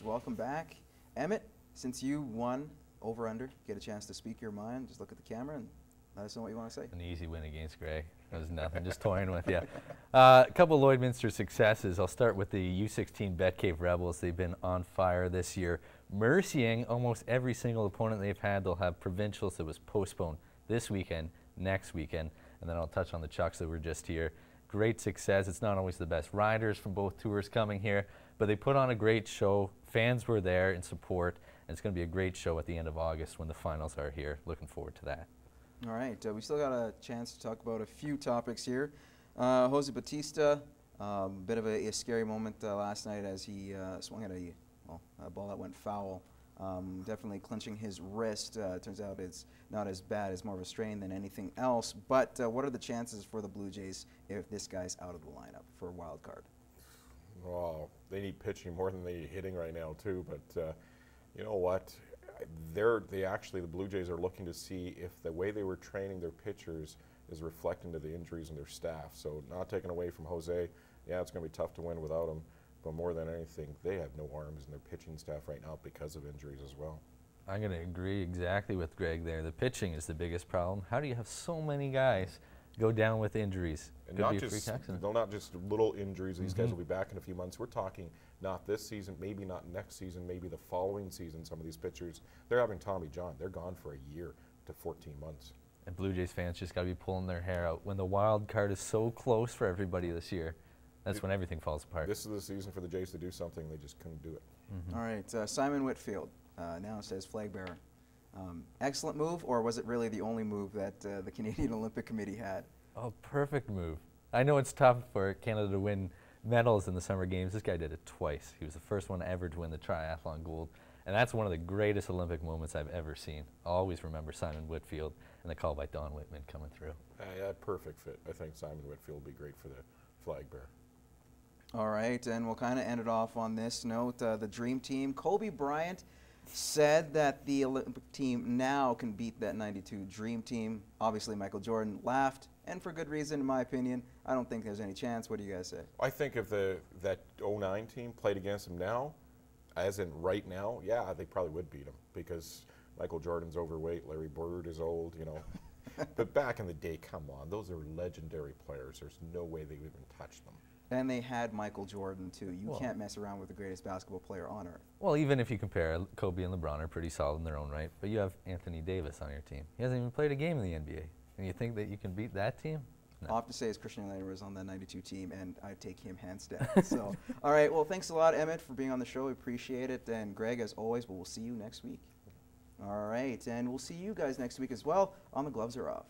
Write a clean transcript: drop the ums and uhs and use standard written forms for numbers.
welcome back. Emmett, since you won over-under, get a chance to speak your mind, just look at the camera and let us know what you want to say. An easy win against Greg. That was nothing, just toying with you. A couple of Lloydminster successes. I'll start with the U16 Betcave Rebels. They've been on fire this year, mercying almost every single opponent they've had. They'll have provincials that was postponed this weekend, next weekend, and then I'll touch on the Chucks that were just here. Great success. It's not always the best riders from both tours coming here, but they put on a great show. Fans were there in support, and it's going to be a great show at the end of August when the finals are here. Looking forward to that. All right, we still got a chance to talk about a few topics here. Jose Batista, bit of a scary moment last night as he swung at a ball that went foul. Definitely clenching his wrist. Turns out it's not as bad, it's more of a strain than anything else. But what are the chances for the Blue Jays if this guy's out of the lineup for a wild card? Well, they need pitching more than they need hitting right now too. But you know what? The Blue Jays are looking to see if the way they were training their pitchers is reflecting to the injuries in their staff. So not taken away from Jose. Yeah, it's going to be tough to win without him. But more than anything, they have no arms in their pitching staff right now because of injuries as well. I'm going to agree exactly with Greg there. The pitching is the biggest problem. How do you have so many guys go down with injuries? And not just little injuries. These guys will be back in a few months. We're talking not this season, maybe not next season, maybe the following season. Some of these pitchers, they're having Tommy John. They're gone for a year to 14 months. And Blue Jays fans just got to be pulling their hair out when the wild card is so close for everybody this year. That's when everything falls apart. This is the season for the Jays to do something. They just couldn't do it. All right, Simon Whitfield, now says flag bearer. Excellent move, or was it really the only move that the Canadian Olympic Committee had? Oh, perfect move. I know it's tough for Canada to win medals in the Summer Games. This guy did it twice. He was the first one ever to win the triathlon gold, and that's one of the greatest Olympic moments I've ever seen. I'll always remember Simon Whitfield and the call by Don Whitman coming through. Yeah, perfect fit. I think Simon Whitfield will be great for the flag bearer. All right, and we'll kind of end it off on this note. The Dream Team, Kobe Bryant said that the Olympic team now can beat that '92 Dream Team. Obviously, Michael Jordan laughed, and for good reason, in my opinion. I don't think there's any chance. What do you guys say? I think if that '09 team played against him now, as in right now, yeah, they probably would beat him because Michael Jordan's overweight, Larry Bird is old, you know. But back in the day, come on, those are legendary players. There's no way they would even touch them. And they had Michael Jordan, too. You can't mess around with the greatest basketball player on earth. Well, even if you compare, Kobe and LeBron are pretty solid in their own right, but you have Anthony Davis on your team. He hasn't even played a game in the NBA. And you think that you can beat that team? No. All I have to say is Christian Laettner was on that '92 team, and I'd take him hands down. So, all right, well, thanks a lot, Emmett, for being on the show. We appreciate it. And Greg, as always, we'll see you next week. All right, and we'll see you guys next week as well on The Gloves Are Off.